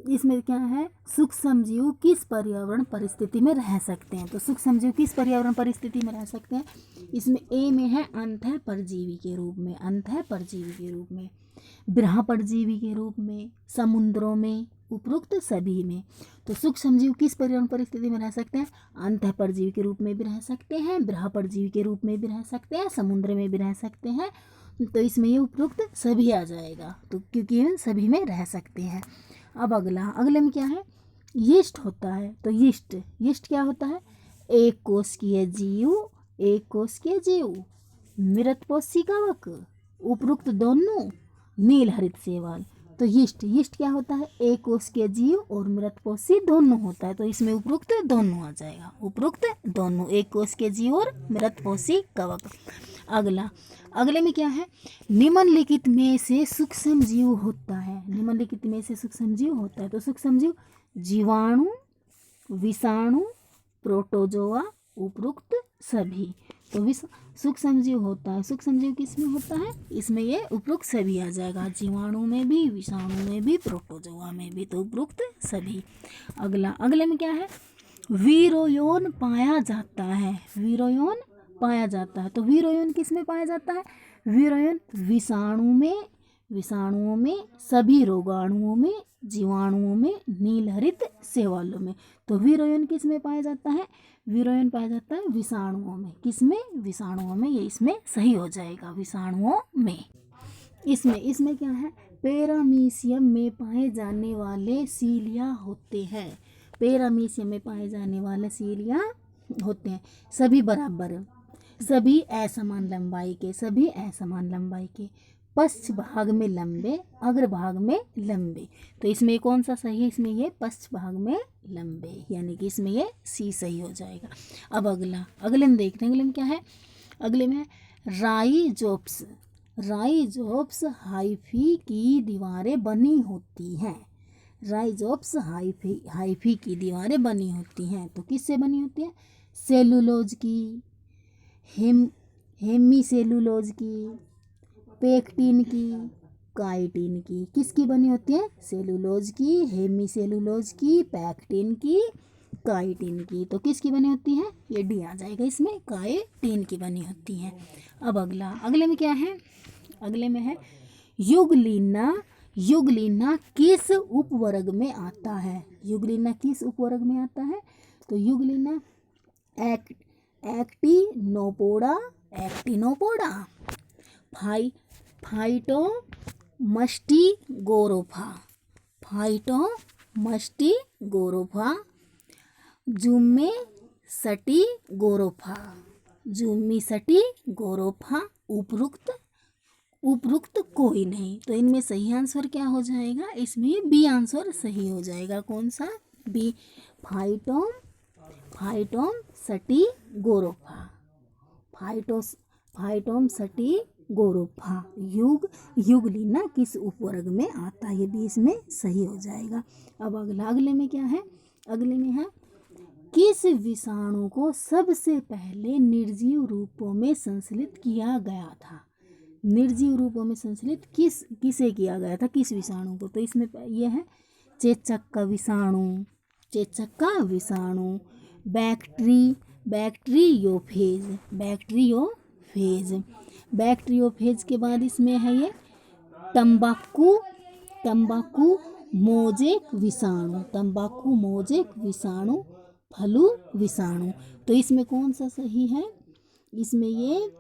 इसमें क्या है, सूक्ष्म जीव किस पर्यावरण परिस्थिति में रह सकते हैं। तो सूक्ष्म जीव किस पर्यावरण परिस्थिति में रह सकते हैं, इसमें ए में है अंतः परजीवी के रूप में, अंतः परजीवी के रूप में, बाह्य परजीवी के रूप में, समुद्रों में, उपरोक्त सभी में। तो सूक्ष्म जीव किस पर्यावरण परिस्थिति में रह सकते हैं, अंतः परजीवी के रूप में भी रह सकते हैं, बाह्य परजीवी के रूप में भी रह सकते हैं, समुद्र में भी रह सकते हैं। तो इसमें ये उपरोक्त सभी आ जाएगा, तो क्योंकि ये सभी में रह सकते हैं। अब अगले में क्या है, यीस्ट होता है। तो यीस्ट क्या होता है, एक कोशिकीय जीव, एक कोशिकीय जीव, मृतपोषी कवक, उपरोक्त दोनों, नील हरित शैवाल। तो यीस्ट क्या होता है, एक कोशिकीय जीव और मृतपोषी दोनों होता है। तो इसमें उपरोक्त दोनों आ जाएगा, उपरोक्त दोनों, एक कोशिकीय जीव और मृतपोषी कवक। अगले में क्या है, निम्नलिखित में से सूक्ष्म जीव होता है, निम्नलिखित में से सूक्ष्म जीव होता है। तो सूक्ष्म जीव जीवाणु, विषाणु, प्रोटोजोआ, उपरोक्त सभी। तो सूक्ष्म जीव होता है, सूक्ष्म जीव किस में होता है, इसमें ये उपरोक्त सभी आ जाएगा, जीवाणु में भी, विषाणु में भी, प्रोटोजोआ में भी, तो उपरोक्त सभी। अगले में क्या है, वीरोयोन पाया जाता है, वीरोयोन पाया जाता है। तो वीरोयोन किस में पाया जाता है, वीरोयोन विषाणुओं में, सभी रोगाणुओं में, जीवाणुओं में, नील हरित शैवालों में। तो वीरोयोन किस में पाया जाता है, वीरोयोन पाया जाता है विषाणुओं में, किस में, विषाणुओं में, ये इसमें सही हो जाएगा, विषाणुओं में। इसमें क्या है, पैरामीशियम में पाए जाने वाले सीलिया होते हैं, पैरामीशियम में पाए जाने वाले सीलिया होते हैं, सभी बराबर, सभी असमान लंबाई के, सभी असमान लंबाई के, पश्च भाग में लंबे, अग्र भाग में लंबे। तो इसमें कौन सा सही है, इसमें ये पश्च भाग में लंबे, यानी कि इसमें ये सी सही हो जाएगा। अब अगले में देखते हैं, अगले में क्या है, अगले में राइजोप्स, राइजोप्स हाइफी की दीवारें बनी होती हैं, राइजोप्स हाइफी की दीवारें बनी होती हैं। तो किससे बनी होती हैं, सेलुलोज की, हेमी सेलुलोज की, पेक्टिन की, काइटिन की, किसकी बनी होती है, सेलुलोज की, हेमी सेलुलोज की, पेक्टिन की, काइटिन की। तो किसकी बनी होती है, ये डी आ जाएगा, इसमें काइटिन की बनी होती है। अब अगले में क्या है, अगले में है युगलीना, युगलीना किस उपवर्ग में आता है, युगलीना किस उपवर्ग में आता है। तो युगलीना एक्टिनोपोडा, एक्टिनोपोडा, फाइटोमस्टिगोरोफा, फाइटोमस्टिगोरोफा, जुम्मेसटिगोरोफा, जुम्मेसटिगोरोफा, उपरोक्त कोई नहीं। तो इनमें सही आंसर क्या हो जाएगा, इसमें बी आंसर सही हो जाएगा, कौन सा, बी, फाइटोमस्टिगोरोफा, फाइटोमस्टिगोरोफा, युगलीना किस उपवर्ग में आता है, ये भी इसमें सही हो जाएगा। अब अगले में क्या है, अगले में है किस विषाणु को सबसे पहले निर्जीव रूपों में संश्लित किया गया था, निर्जीव रूपों में संश्लित किसे किया गया था, किस विषाणु को। तो इसमें यह है चेचक का विषाणु, चेचक का विषाणु, बैक्टीरियोफेज, बैक्टीरियोफेज, बैक्टीरियोफेज के बाद इसमें है ये तंबाकू मोजेक विषाणु, तंबाकू मोजेक विषाणु, फ्लू विषाणु। तो इसमें कौन सा सही है, इसमें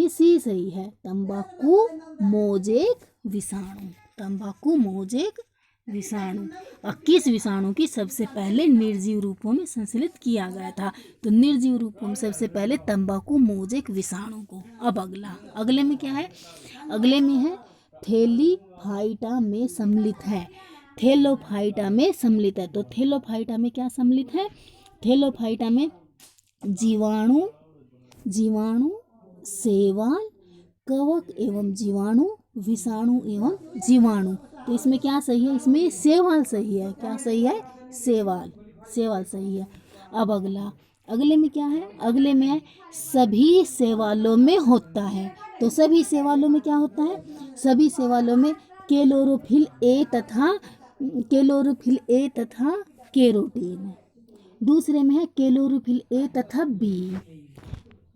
सी सही है, तंबाकू मोजेक विषाणु, तंबाकू मोजेक विषाणु। और किस विषाणु की सबसे पहले निर्जीव रूपों में संश्लित किया गया था, तो निर्जीव रूपों में सबसे पहले तंबाकू मोजेक विषाणु को। अब अगले में क्या है, अगले में है थैलीफाइटा में सम्मिलित है, थैलोफाइटा में सम्मिलित है। तो थैलोफाइटा में क्या सम्मिलित है, थैलोफाइटा में जीवाणु, शैवाल, कवक एवं जीवाणु, विषाणु एवं जीवाणु। तो इसमें क्या सही है, इसमें शैवाल सही है, क्या सही है, शैवाल सही है। अब अगले में क्या है, अगले में है सभी शैवालों में होता है। तो सभी शैवालों में क्या होता है, सभी शैवालों में क्लोरोफिल ए तथा क्लोरोफिल ए तथा कैरोटीन। दूसरे में है क्लोरोफिल ए तथा बी।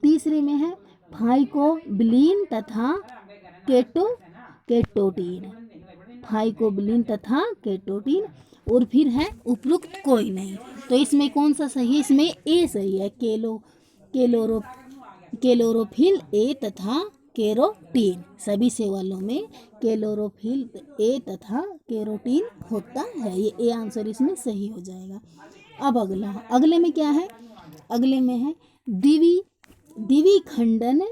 तीसरे में है फाइकोबिलिन तथा केटोटीन, फाइकोबिलिन तथा केटोटीन। और फिर है उपरोक्त कोई नहीं। तो इसमें कौन सा सही है? इसमें ए सही है, क्लोरोफिल ए तथा कैरोटीन। सभी सवालों में क्लोरोफिल ए तथा कैरोटीन होता है। ये ए आंसर इसमें सही हो जाएगा। अब अगले में क्या है? अगले में है द्विखंडन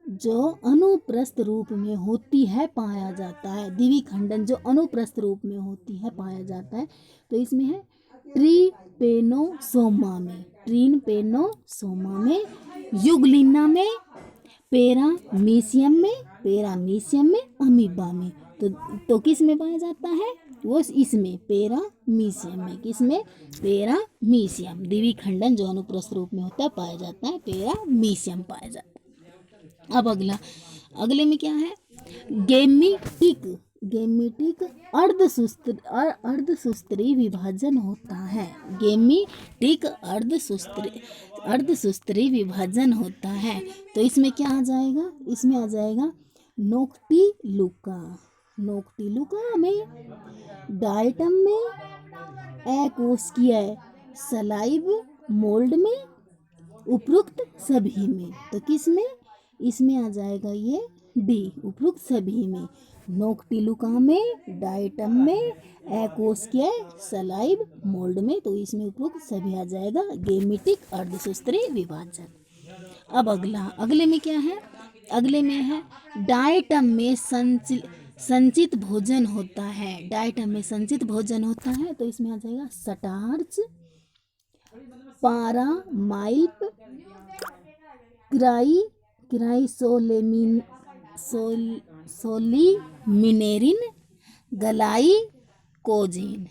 जो अनुप्रस्थ रूप में होती है पाया जाता है। द्विखंडन जो अनुप्रस्थ रूप में होती है पाया जाता है। तो इसमें है ट्रिपेनोसोमा में, युगलिना में, पैरामीशियम में, अमीबा में। तो किस में पाया जाता है? वो इसमें पैरामीशियम में। किसमें? पैरामीशियम। द्विखंडन जो अनुप्रस्थ रूप में होता है पाया जाता है, पैरामीशियम पाया जाता है। अब अगले में क्या है? गेमीटिक अर्धसूत्री विभाजन होता है। गेमीटिक अर्धसूत्री विभाजन होता है। तो इसमें क्या आ जाएगा? इसमें आ जाएगा नोक्टिलुका में, डायटम में, एकोस्किया सलाइव मोल्ड में, उपरोक्त सभी में। तो किस में? इसमें आ जाएगा ये डी, उपरोक्त सभी में। नोक्टिलुका में, डायटम में, एकोस्किया सलाइव मोल्ड में। तो इसमें उपरोक्त सभी आ जाएगा गेमीटिक अर्धसूत्री विभाजन। अब अगले में क्या है? अगले में है डायटम में संचित भोजन होता है। डायटम में संचित भोजन होता है। तो इसमें आ जाएगा स्टार्च, पारामाइल्प, क्राइसोलेमिनेरिन, ग्लाइकोजेन।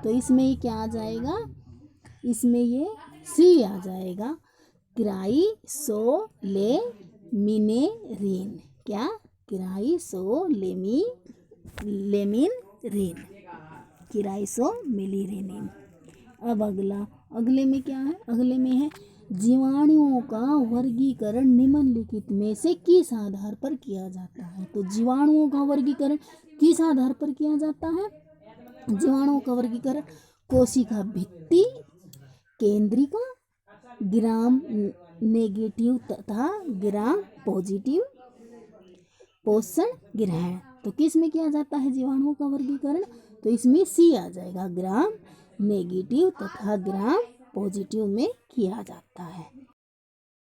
तो इसमें क्या आ जाएगा? इसमें ये सी आ जाएगा, क्राइसोलेमिनेरिन। क्या? क्राइसोलेमिनेरिन। अब अगले में क्या है? अगले में है जीवाणुओं का वर्गीकरण निम्नलिखित में से किस आधार पर किया जाता है? तो जीवाणुओं का वर्गीकरण किस आधार पर किया जाता है? जीवाणुओं का वर्गीकरण कोशिका भित्ति, केंद्रिका, ग्राम नेगेटिव तथा ग्राम पॉजिटिव, पोषण ग्रहण। तो किस में किया जाता है जीवाणुओं का वर्गीकरण? तो इसमें सी आ जाएगा, ग्राम नेगेटिव तथा ग्राम पॉजिटिव में किया जाता है।